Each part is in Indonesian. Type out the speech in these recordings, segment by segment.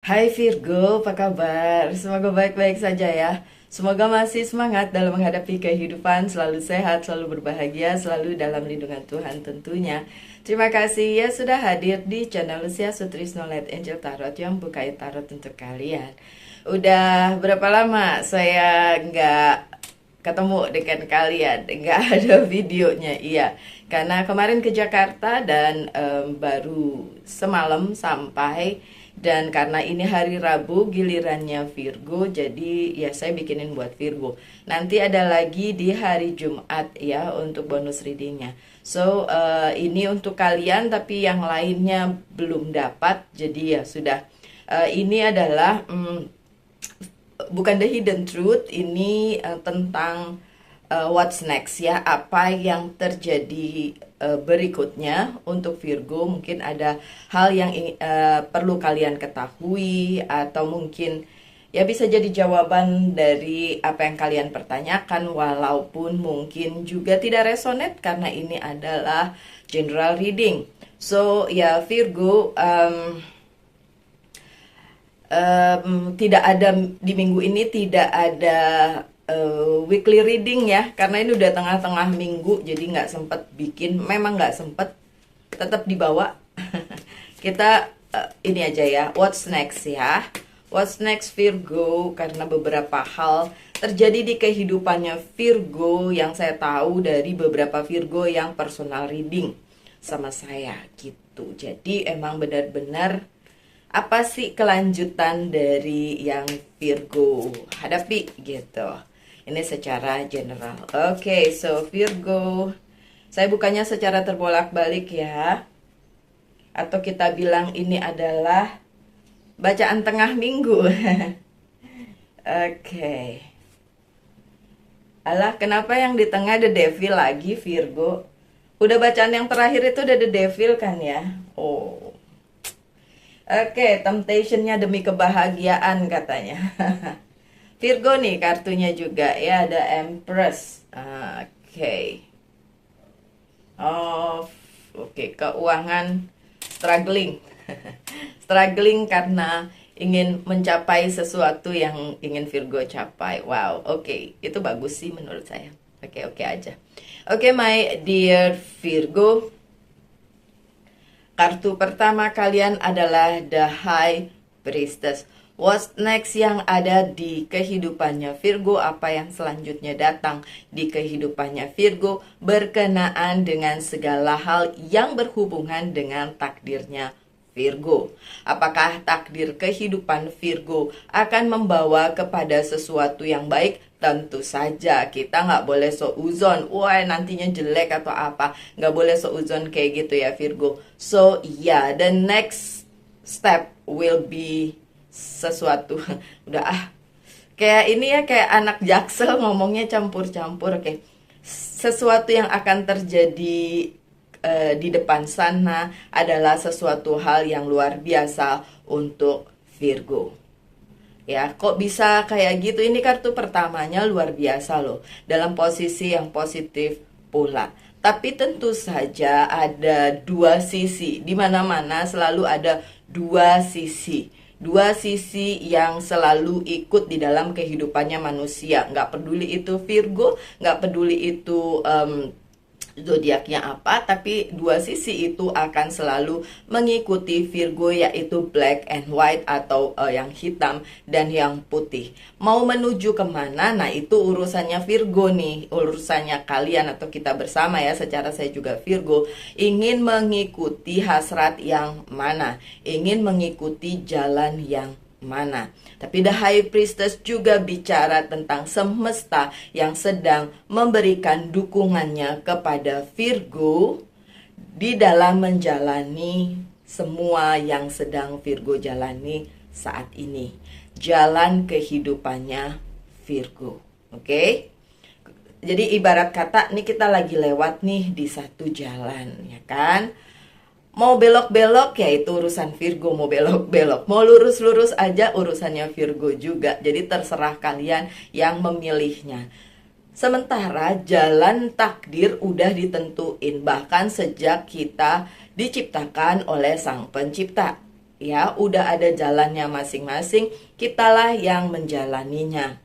Hai Virgo, apa kabar? Semoga baik-baik saja ya. Semoga masih semangat dalam menghadapi kehidupan, selalu sehat, selalu berbahagia, selalu dalam lindungan Tuhan tentunya. Terima kasih ya sudah hadir di channel Lucia Sutrisno Light Angel Tarot yang bukain tarot untuk kalian. Udah berapa lama saya nggak ketemu dengan kalian, nggak ada videonya, iya. Karena kemarin ke Jakarta dan baru semalam sampai. Dan karena ini hari Rabu gilirannya Virgo, jadi ya saya bikinin buat Virgo. Nanti ada lagi di hari Jumat ya untuk bonus readingnya. So ini untuk kalian tapi yang lainnya belum dapat. Jadi ya sudah. Ini adalah bukan the hidden truth, ini tentang what's next ya, apa yang terjadi berikutnya untuk Virgo. Mungkin ada hal yang perlu kalian ketahui, atau mungkin ya bisa jadi jawaban dari apa yang kalian pertanyakan, walaupun mungkin juga tidak resonate karena ini adalah general reading. So ya Virgo, tidak ada di minggu ini, tidak ada weekly reading ya, karena ini udah tengah-tengah minggu, jadi nggak sempet bikin, memang nggak sempet, tetap dibawa. Kita ini aja ya, what's next ya, what's next Virgo, karena beberapa hal terjadi di kehidupannya Virgo yang saya tahu dari beberapa Virgo yang personal reading sama saya gitu. Jadi emang benar-benar apa sih kelanjutan dari yang Virgo hadapi gitu. Ini secara general. Oke, so Virgo, saya bukannya secara terbolak-balik ya. Atau kita bilang ini adalah bacaan tengah minggu. Oke. Alah, kenapa yang di tengah The Devil lagi Virgo? Udah bacaan yang terakhir itu udah The Devil kan ya? Oh. Oke, temptationnya demi kebahagiaan katanya. Virgo nih kartunya juga ya, ada Empress. Oke. Oh, oke, keuangan struggling. Struggling karena ingin mencapai sesuatu yang ingin Virgo capai. Wow, oke, itu bagus sih menurut saya. Oke, oke aja. Oke, my dear Virgo, kartu pertama kalian adalah The High Priestess. What's next yang ada di kehidupannya Virgo, apa yang selanjutnya datang di kehidupannya Virgo berkenaan dengan segala hal yang berhubungan dengan takdirnya Virgo. Apakah takdir kehidupan Virgo akan membawa kepada sesuatu yang baik? Tentu saja kita nggak boleh seuzon, wah nantinya jelek atau apa. Nggak boleh seuzon kayak gitu ya Virgo. So yeah, the next step will be sesuatu. Udah kayak ini ya, kayak anak Jaksel ngomongnya campur-campur. Oke, sesuatu yang akan terjadi di depan sana adalah sesuatu hal yang luar biasa untuk Virgo. Ya, kok bisa kayak gitu? Ini kartu pertamanya luar biasa loh, dalam posisi yang positif pula. Tapi tentu saja ada dua sisi. Di mana-mana selalu ada dua sisi. Dua sisi yang selalu ikut di dalam kehidupannya manusia. Nggak peduli itu Virgo, nggak peduli itu zodiaknya apa, tapi dua sisi itu akan selalu mengikuti Virgo, yaitu black and white atau yang hitam dan yang putih. Mau menuju kemana, nah itu urusannya Virgo nih, urusannya kalian atau kita bersama ya. Secara saya juga Virgo, ingin mengikuti hasrat yang mana, ingin mengikuti jalan yang mana. Tapi The High Priestess juga bicara tentang semesta yang sedang memberikan dukungannya kepada Virgo di dalam menjalani semua yang sedang Virgo jalani saat ini. Jalan kehidupannya Virgo. Oke? Jadi ibarat kata nih, kita lagi lewat nih di satu jalan, ya kan? Mau belok-belok ya itu urusan Virgo, mau belok-belok, mau lurus-lurus aja urusannya Virgo juga. Jadi terserah kalian yang memilihnya. Sementara jalan takdir udah ditentuin bahkan sejak kita diciptakan oleh Sang Pencipta. ya, udah ada jalannya masing-masing, kitalah yang menjalaninya.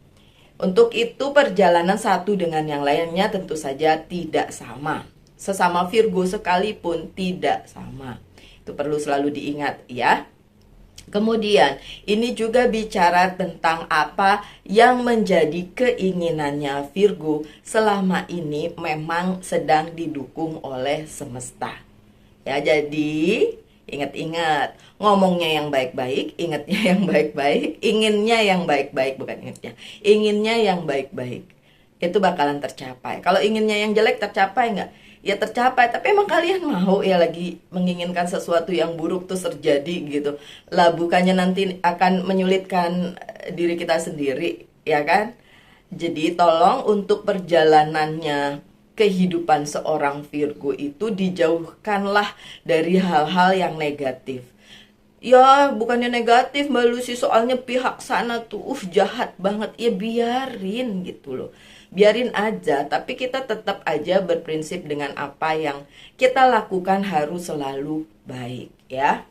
Untuk itu perjalanan satu dengan yang lainnya tentu saja tidak sama. Sesama Virgo sekalipun tidak sama. Itu perlu selalu diingat ya. Kemudian, ini juga bicara tentang apa yang menjadi keinginannya Virgo selama ini memang sedang didukung oleh semesta. Ya, jadi ingat-ingat, ngomongnya yang baik-baik, ingatnya yang baik-baik, inginnya yang baik-baik, bukan ingatnya, inginnya yang baik-baik. Itu bakalan tercapai. Kalau inginnya yang jelek tercapai nggak? Ya tercapai, tapi emang kalian mau ya lagi menginginkan sesuatu yang buruk terus terjadi gitu. Lah bukannya nanti akan menyulitkan diri kita sendiri, ya kan? Jadi tolong untuk perjalanannya kehidupan seorang Virgo itu dijauhkanlah dari hal-hal yang negatif. Ya bukannya negatif Mbak Lucy, soalnya pihak sana tuh jahat banget. Ya biarin gitu loh, biarin aja. Tapi kita tetap aja berprinsip dengan apa yang kita lakukan harus selalu baik ya.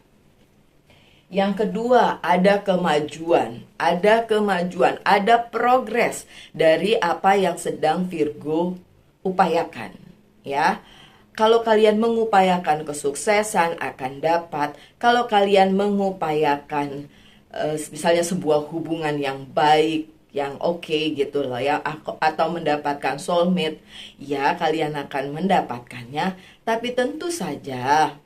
Yang kedua, ada kemajuan, ada progres dari apa yang sedang Virgo upayakan ya. Kalau kalian mengupayakan kesuksesan akan dapat. Kalau kalian mengupayakan misalnya sebuah hubungan yang baik, yang oke gitu loh ya, atau mendapatkan soulmate, ya kalian akan mendapatkannya. Tapi tentu saja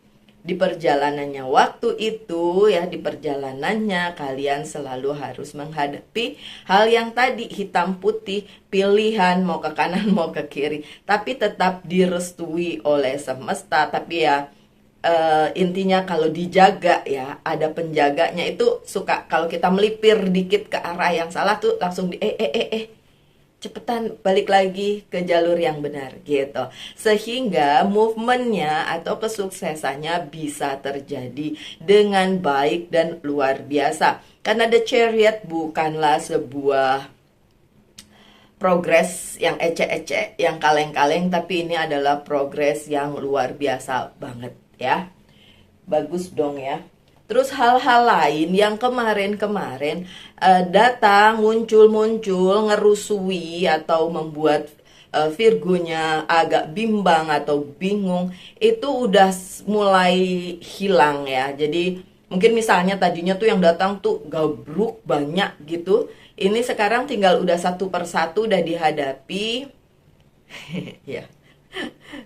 di perjalanannya waktu itu ya, di perjalanannya kalian selalu harus menghadapi hal yang tadi hitam putih, pilihan mau ke kanan mau ke kiri, tapi tetap direstui oleh semesta. Tapi ya intinya kalau dijaga ya, ada penjaganya. Itu suka kalau kita melipir dikit ke arah yang salah tuh langsung cepetan balik lagi ke jalur yang benar gitu. Sehingga movementnya atau kesuksesannya bisa terjadi dengan baik dan luar biasa. Karena The Chariot bukanlah sebuah progres yang ecek-ecek, yang kaleng-kaleng, tapi ini adalah progres yang luar biasa banget ya. Bagus dong ya. Terus hal-hal lain yang kemarin-kemarin datang muncul-muncul ngerusui atau membuat Virgonya agak bimbang atau bingung, itu udah mulai hilang ya. Jadi mungkin misalnya tadinya tuh yang datang tuh gabruk banyak gitu, ini sekarang tinggal udah satu persatu udah dihadapi. Ya,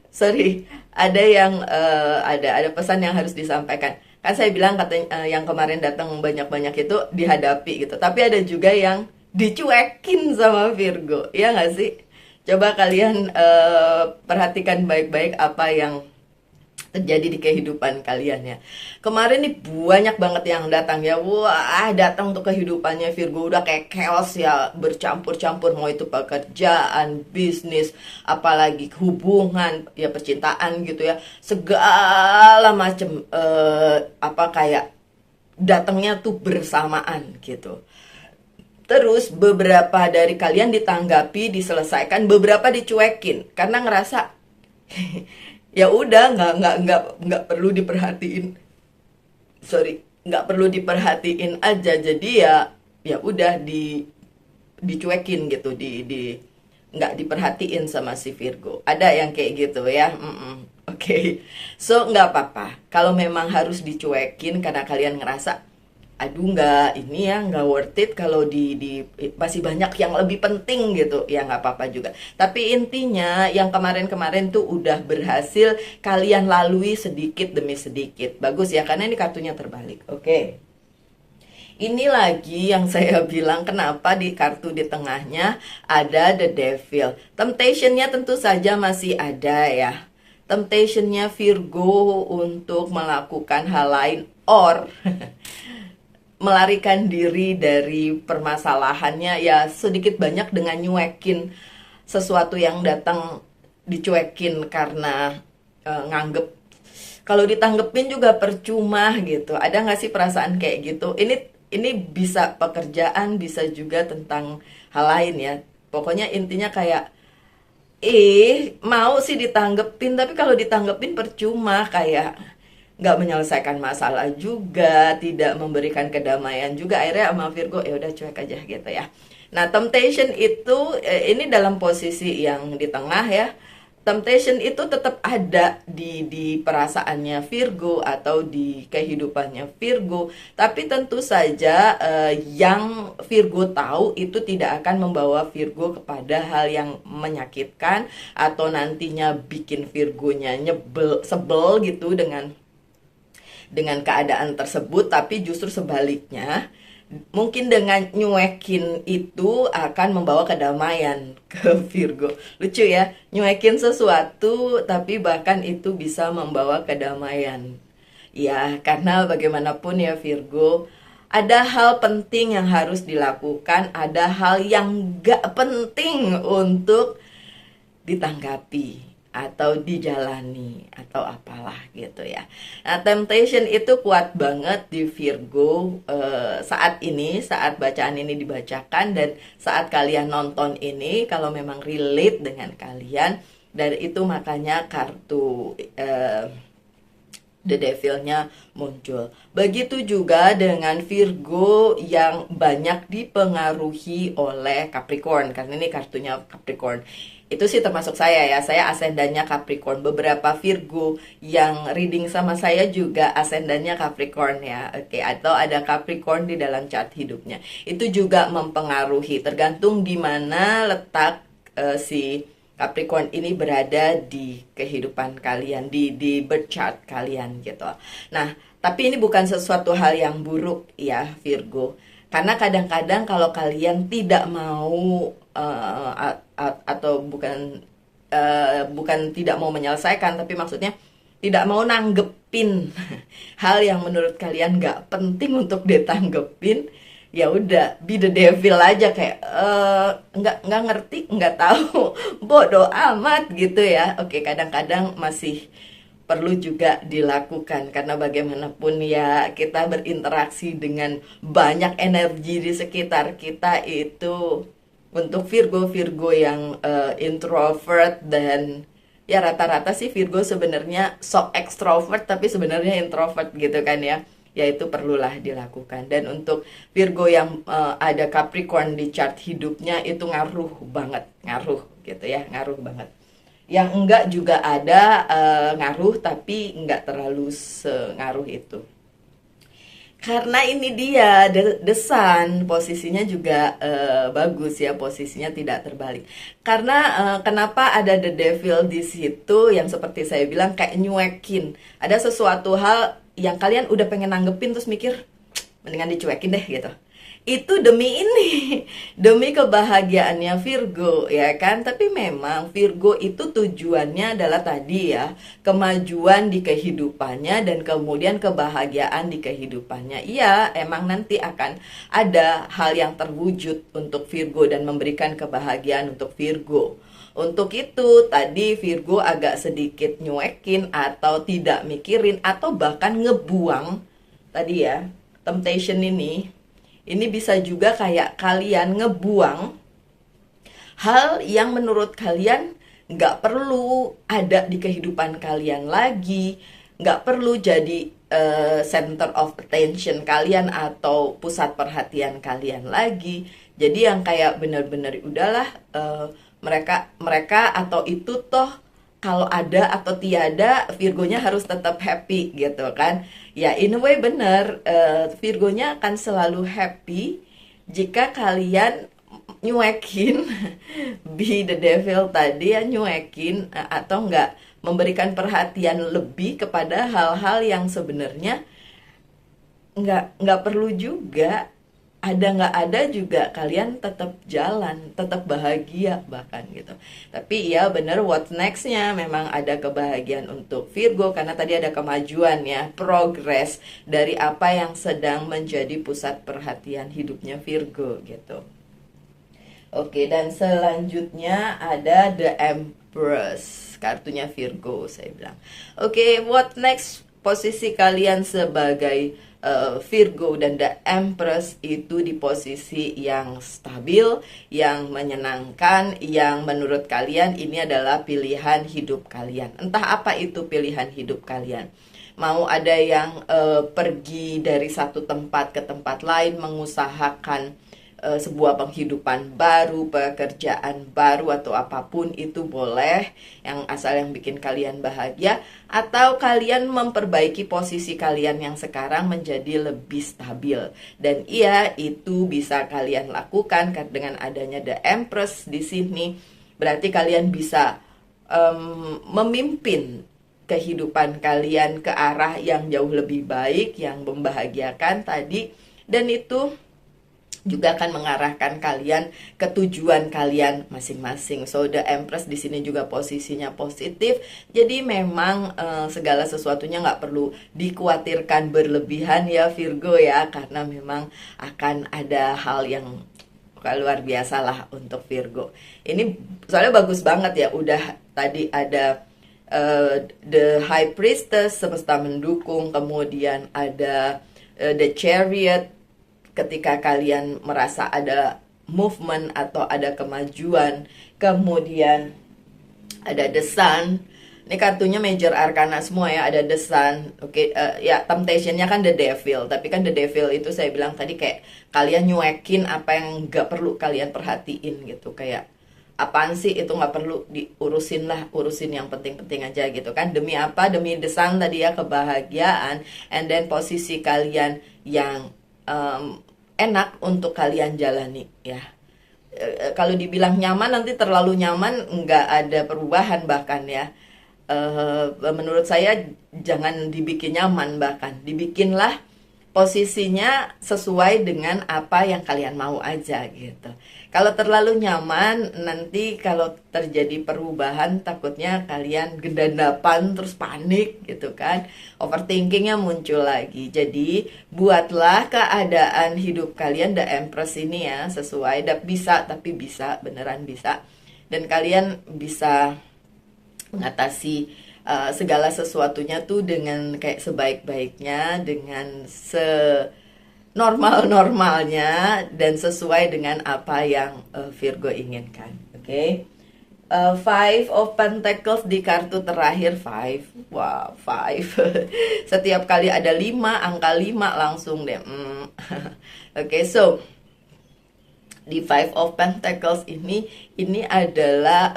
sorry, ada yang ada pesan yang harus disampaikan. Kan saya bilang katanya yang kemarin datang banyak-banyak itu dihadapi gitu. Tapi ada juga yang dicuekin sama Virgo. Ya nggak sih? Coba kalian perhatikan baik-baik apa yang terjadi di kehidupan kalian ya. Kemarin nih banyak banget yang datang ya. Wah, datang untuk kehidupannya Virgo udah kayak chaos ya, bercampur-campur, mau itu pekerjaan, bisnis, apalagi hubungan, ya percintaan gitu ya. Segala macem apa kayak datangnya tuh bersamaan gitu. Terus beberapa dari kalian ditanggapi, diselesaikan, beberapa dicuekin karena ngerasa ya udah nggak perlu diperhatiin, nggak perlu diperhatiin aja. Jadi ya udah dicuekin gitu, di nggak diperhatiin sama si Virgo. Ada yang kayak gitu ya. Oke. So nggak apa-apa kalau memang harus dicuekin karena kalian ngerasa aduh nggak ini ya, nggak worth it, kalau di masih banyak yang lebih penting gitu ya, nggak apa-apa juga. Tapi intinya yang kemarin-kemarin tuh udah berhasil kalian lalui sedikit demi sedikit. Bagus ya, karena ini kartunya terbalik. Oke. Ini lagi yang saya bilang kenapa di kartu di tengahnya ada the devil. Temptationnya tentu saja masih ada ya. Temptationnya Virgo untuk melakukan hal lain or melarikan diri dari permasalahannya ya, sedikit banyak dengan nyuekin sesuatu yang datang, dicuekin karena nganggep kalau ditanggepin juga percuma gitu. Ada nggak sih perasaan kayak gitu? Ini bisa pekerjaan, bisa juga tentang hal lain ya. Pokoknya intinya kayak mau sih ditanggepin, tapi kalau ditanggepin percuma, kayak nggak menyelesaikan masalah juga, tidak memberikan kedamaian juga. Akhirnya sama Virgo ya udah cuek aja gitu ya. Nah, temptation itu ini dalam posisi yang di tengah ya. Temptation itu tetap ada di perasaannya Virgo atau di kehidupannya Virgo, tapi tentu saja yang Virgo tahu itu tidak akan membawa Virgo kepada hal yang menyakitkan atau nantinya bikin Virgonya sebel gitu dengan keadaan tersebut, tapi justru sebaliknya mungkin dengan nyuekin itu akan membawa kedamaian ke Virgo. Lucu ya, nyuekin sesuatu tapi bahkan itu bisa membawa kedamaian. Ya, karena bagaimanapun ya Virgo, ada hal penting yang harus dilakukan, ada hal yang gak penting untuk ditanggapi atau dijalani atau apalah gitu ya. Nah, temptation itu kuat banget di Virgo saat ini, saat bacaan ini dibacakan dan saat kalian nonton ini, kalau memang relate dengan kalian, dari itu makanya kartu The Devil-nya muncul. Begitu juga dengan Virgo yang banyak dipengaruhi oleh Capricorn, karena ini kartunya Capricorn. Itu sih termasuk saya asendannya Capricorn. Beberapa Virgo yang reading sama saya juga asendannya Capricorn ya. Oke, atau ada Capricorn di dalam chart hidupnya. Itu juga mempengaruhi, tergantung di mana letak si Capricorn ini berada di kehidupan kalian, di birth chart kalian gitu. Nah, tapi ini bukan sesuatu hal yang buruk ya Virgo. Karena kadang-kadang kalau kalian tidak mau atau bukan tidak mau menyelesaikan, tapi maksudnya tidak mau nanggepin hal yang menurut kalian nggak penting untuk ditanggepin, ya udah be the devil aja, kayak nggak ngerti, nggak tahu, bodoh amat gitu ya. Oke, kadang-kadang masih perlu juga dilakukan karena bagaimanapun ya kita berinteraksi dengan banyak energi di sekitar kita itu. Untuk Virgo yang introvert dan ya rata-rata sih Virgo sebenarnya sok extrovert tapi sebenarnya introvert gitu kan ya. Ya itu perlulah dilakukan. Dan untuk Virgo yang ada Capricorn di chart hidupnya itu ngaruh banget, ngaruh gitu ya, ngaruh banget. Yang enggak juga ada ngaruh tapi enggak terlalu sengaruh itu. Karena ini dia the Sun posisinya juga bagus ya, posisinya tidak terbalik. Karena kenapa ada the Devil di situ yang seperti saya bilang kayak nyuekin. Ada sesuatu hal yang kalian udah pengen nanggepin terus mikir mendingan dicuekin deh gitu. Itu demi ini, demi kebahagiaannya Virgo ya kan. Tapi memang Virgo itu tujuannya adalah tadi ya, kemajuan di kehidupannya dan kemudian kebahagiaan di kehidupannya. Iya, emang nanti akan ada hal yang terwujud untuk Virgo dan memberikan kebahagiaan untuk Virgo. Untuk itu tadi Virgo agak sedikit nyuekin atau tidak mikirin atau bahkan ngebuang tadi ya, temptation ini bisa juga kayak kalian ngebuang hal yang menurut kalian nggak perlu ada di kehidupan kalian lagi, nggak perlu jadi center of attention kalian atau pusat perhatian kalian lagi. Jadi yang kayak bener-bener udahlah mereka atau itu toh kalau ada atau tiada Virgonya harus tetap happy gitu kan. Ya in a way bener, Virgonya akan selalu happy jika kalian nyuekin be the devil tadi ya, nyuekin atau enggak memberikan perhatian lebih kepada hal-hal yang sebenarnya nggak perlu juga. Ada nggak ada juga kalian tetap jalan, tetap bahagia bahkan gitu. Tapi ya bener, what's nextnya memang ada kebahagiaan untuk Virgo karena tadi ada kemajuan ya, progress dari apa yang sedang menjadi pusat perhatian hidupnya Virgo gitu. Oke, dan selanjutnya ada The Empress, kartunya Virgo saya bilang. Oke, what next? Posisi kalian sebagai Virgo dan The Empress itu di posisi yang stabil, yang menyenangkan, yang menurut kalian ini adalah pilihan hidup kalian. Entah apa itu pilihan hidup kalian. Mau ada yang pergi dari satu tempat ke tempat lain, mengusahakan sebuah penghidupan baru, pekerjaan baru atau apapun itu boleh, yang asal yang bikin kalian bahagia, atau kalian memperbaiki posisi kalian yang sekarang menjadi lebih stabil. Dan iya, itu bisa kalian lakukan dengan adanya The Empress di sini. Berarti kalian bisa memimpin kehidupan kalian ke arah yang jauh lebih baik, yang membahagiakan tadi, dan itu juga akan mengarahkan kalian ke tujuan kalian masing-masing. So The Empress di sini juga posisinya positif. Jadi memang segala sesuatunya nggak perlu dikhawatirkan berlebihan ya Virgo ya, karena memang akan ada hal yang luar biasa lah untuk Virgo. Ini soalnya bagus banget ya, udah tadi ada The High Priestess, semesta mendukung, kemudian ada The Chariot, ketika kalian merasa ada movement atau ada kemajuan, kemudian ada The Sun. Ini kartunya major arcana semua ya, ada The Sun. Oke, ya temptationnya kan The Devil, tapi kan The Devil itu saya bilang tadi kayak kalian nyuekin apa yang nggak perlu kalian perhatiin gitu, kayak apaan sih itu nggak perlu diurusin lah, urusin yang penting-penting aja gitu kan. Demi apa? Demi The Sun tadi ya, kebahagiaan, and then posisi kalian yang enak untuk kalian jalani ya. Kalau dibilang nyaman, nanti terlalu nyaman nggak ada perubahan bahkan ya. Menurut saya jangan dibikin nyaman, bahkan dibikinlah posisinya sesuai dengan apa yang kalian mau aja gitu. Kalau terlalu nyaman, nanti kalau terjadi perubahan takutnya kalian gedanapan terus panik gitu kan. Overthinkingnya muncul lagi. Jadi buatlah keadaan hidup kalian The Empress ini ya sesuai. Bisa, tapi bisa, beneran bisa. Dan kalian bisa mengatasi segala sesuatunya tuh dengan kayak sebaik-baiknya, dengan normal-normalnya, dan sesuai dengan apa yang Virgo inginkan. Oke. Five of Pentacles di kartu terakhir, five. Wow, five. Setiap kali ada 5, angka 5 langsung deh. Oke, so di Five of Pentacles ini adalah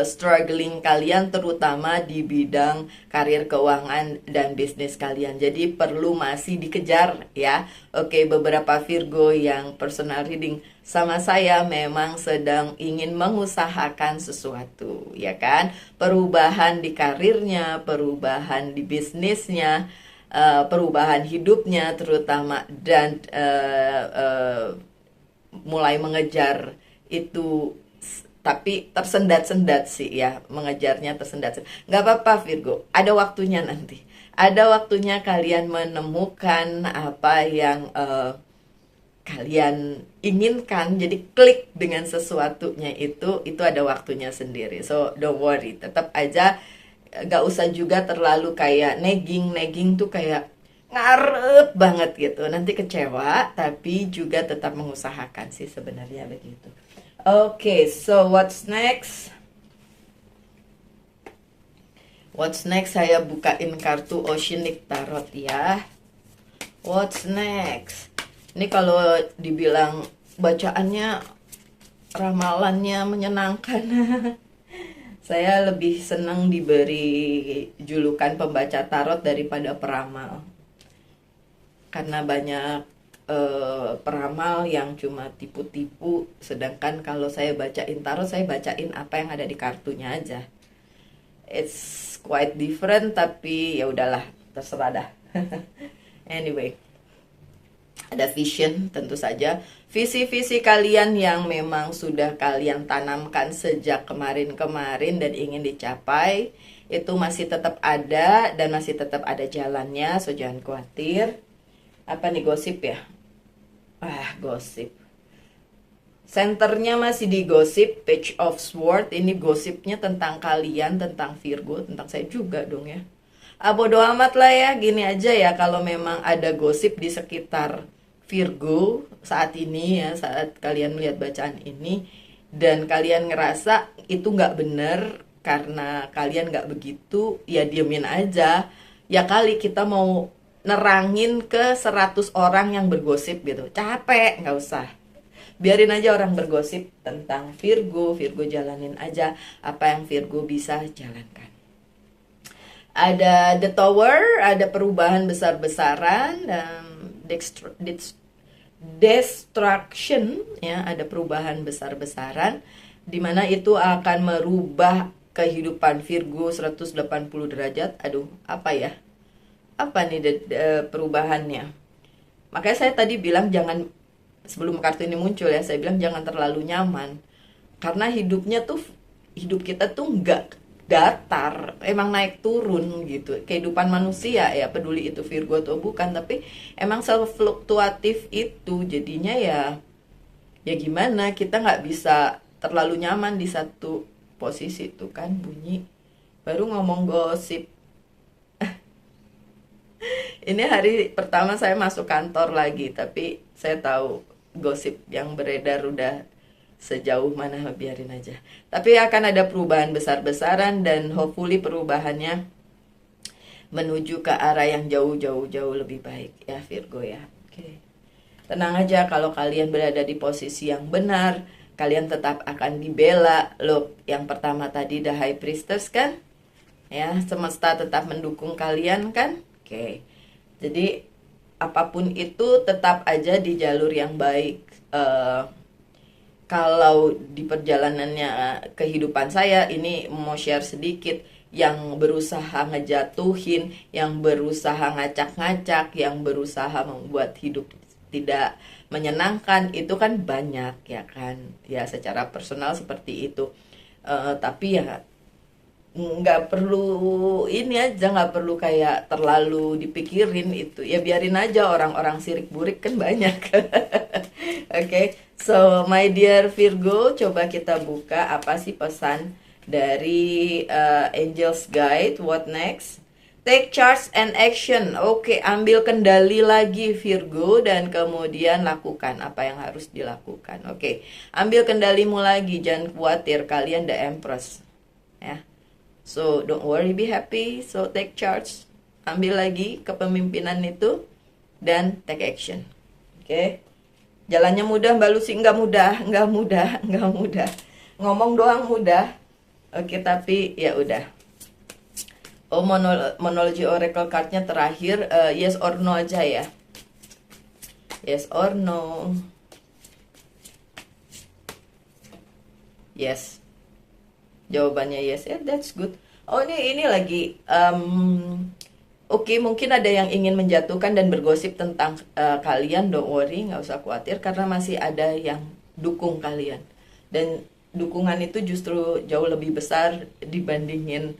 struggling kalian, terutama di bidang karir, keuangan, dan bisnis kalian. Jadi perlu masih dikejar ya. Oke, beberapa Virgo yang personal reading sama saya memang sedang ingin mengusahakan sesuatu ya kan. Perubahan di karirnya, perubahan di bisnisnya, perubahan hidupnya terutama, dan mulai mengejar itu, tapi tersendat-sendat sih ya, mengejarnya tersendat. Nggak apa-apa Virgo, ada waktunya nanti. Ada waktunya kalian menemukan apa yang kalian inginkan, jadi klik dengan sesuatunya itu ada waktunya sendiri. So don't worry, tetap aja nggak usah juga terlalu kayak negging tuh kayak ngarep banget gitu, nanti kecewa, tapi juga tetap mengusahakan sih sebenarnya begitu. Oke, so what's next? What's next? Saya bukain kartu Oceanic Tarot ya. What's next? Ini kalau dibilang bacaannya, ramalannya menyenangkan. Saya lebih senang diberi julukan pembaca tarot daripada peramal. Karena banyak peramal yang cuma tipu-tipu, sedangkan kalau saya bacain tarot, saya bacain apa yang ada di kartunya aja. It's quite different, tapi ya udahlah, terserah dah. Anyway, ada vision tentu saja, visi-visi kalian yang memang sudah kalian tanamkan sejak kemarin-kemarin dan ingin dicapai, itu masih tetap ada dan masih tetap ada jalannya, so jangan khawatir. Apa nih, gosip ya? Gosip. Senternya masih di gosip, Page of Swords. Ini gosipnya tentang kalian, tentang Virgo, tentang saya juga dong ya. bodo amat lah ya, gini aja ya, kalau memang ada gosip di sekitar Virgo saat ini ya, saat kalian melihat bacaan ini dan kalian ngerasa itu nggak bener karena kalian nggak begitu, ya diemin aja. Ya kali kita mau nerangin ke 100 orang yang bergosip gitu, capek, nggak usah. Biarin aja orang bergosip tentang Virgo, Virgo jalanin aja apa yang Virgo bisa jalankan. Ada The Tower, ada perubahan besar-besaran dan destruction ya, ada perubahan besar-besaran di mana itu akan merubah kehidupan Virgo 180 derajat. Aduh, apa ya? Apa nih perubahannya? Makanya saya tadi bilang jangan, sebelum kartu ini muncul ya, saya bilang jangan terlalu nyaman. Karena hidup kita tuh nggak datar, emang naik turun gitu. Kehidupan manusia ya, peduli itu Virgo atau bukan, tapi emang selalu fluktuatif itu. Jadinya ya gimana, kita nggak bisa terlalu nyaman di satu posisi. Tuh kan bunyi, baru ngomong gosip. Ini hari pertama saya masuk kantor lagi, tapi saya tahu gosip yang beredar udah sejauh mana, biarin aja. Tapi akan ada perubahan besar-besaran dan hopefully perubahannya menuju ke arah yang jauh lebih baik ya Virgo ya. Oke. Tenang aja, kalau kalian berada di posisi yang benar, kalian tetap akan dibela. Loh, yang pertama tadi The High Priestess kan? Ya, semesta tetap mendukung kalian kan? Oke. Jadi apapun itu tetap aja di jalur yang baik. Kalau di perjalanannya kehidupan saya ini mau share sedikit, yang berusaha ngejatuhin, yang berusaha ngacak-ngacak, yang berusaha membuat hidup tidak menyenangkan, itu kan banyak ya kan, ya secara personal seperti itu. Tapi ya nggak perlu ini aja, nggak perlu kayak terlalu dipikirin itu ya, biarin aja, orang-orang sirik burik kan banyak. Okay, so my dear Virgo, coba kita buka apa sih pesan dari Angel's Guide. What next? Take charge and action. Oke, ambil kendali lagi Virgo dan kemudian lakukan apa yang harus dilakukan. Oke, ambil kendalimu lagi, jangan khawatir, kalian the Empress ya. So don't worry, be happy. So take charge, ambil lagi kepemimpinan itu dan take action. Oke. Jalannya mudah Mbak Lucy? Nggak mudah. Ngomong doang mudah. Oke, tapi ya udah. Oh, monology oracle cardnya terakhir, yes or no aja ya. Yes or no. Yes. Jawabannya yes, that's good. Oh, ini lagi Oke, mungkin ada yang ingin menjatuhkan dan bergosip tentang kalian. Don't worry, nggak usah khawatir, karena masih ada yang dukung kalian. Dan dukungan itu justru jauh lebih besar dibandingin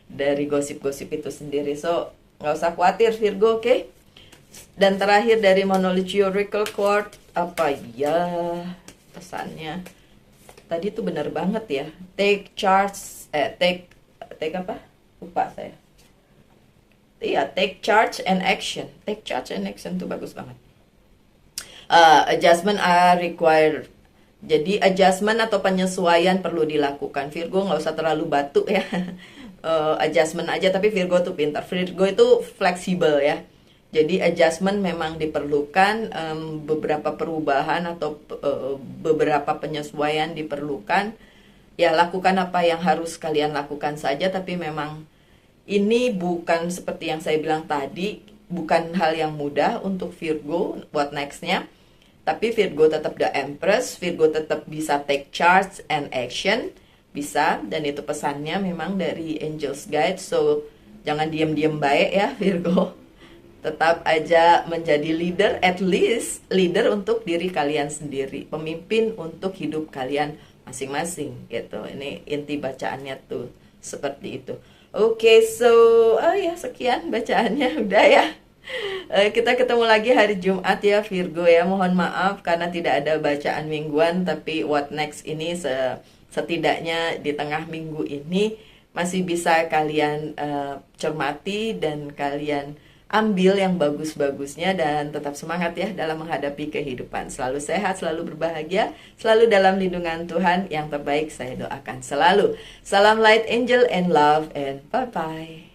dari gosip-gosip itu sendiri. So, nggak usah khawatir Virgo, oke? Dan terakhir dari Monology Oracle Card, apa ya pesannya? Tadi tuh bener banget ya. Take charge, take apa? Lupa saya. Iya, take charge and action. Take charge and action tuh bagus banget. Adjustment are required. Jadi adjustment atau penyesuaian perlu dilakukan. Virgo nggak usah terlalu batu ya. Adjustment aja, tapi Virgo tuh pintar. Virgo itu fleksibel ya. Jadi adjustment memang diperlukan, beberapa perubahan atau beberapa penyesuaian diperlukan. Ya, lakukan apa yang harus kalian lakukan saja, tapi memang ini bukan seperti yang saya bilang tadi, bukan hal yang mudah untuk Virgo buat nextnya. Tapi Virgo tetap the Empress, Virgo tetap bisa take charge and action, bisa, dan itu pesannya memang dari Angel's Guide. So, jangan diem-diem baik ya Virgo. Tetap aja menjadi leader, at least leader untuk diri kalian sendiri, pemimpin untuk hidup kalian masing-masing gitu. Ini inti bacaannya tuh seperti itu. Oke, so ya sekian bacaannya udah ya. Kita ketemu lagi hari Jumat ya Virgo ya. Mohon maaf karena tidak ada bacaan mingguan, tapi what next ini setidaknya di tengah minggu ini masih bisa kalian cermati dan kalian ambil yang bagus-bagusnya, dan tetap semangat ya dalam menghadapi kehidupan. Selalu sehat, selalu berbahagia, selalu dalam lindungan Tuhan. Yang terbaik saya doakan selalu. Salam light, angel, and love, and bye-bye.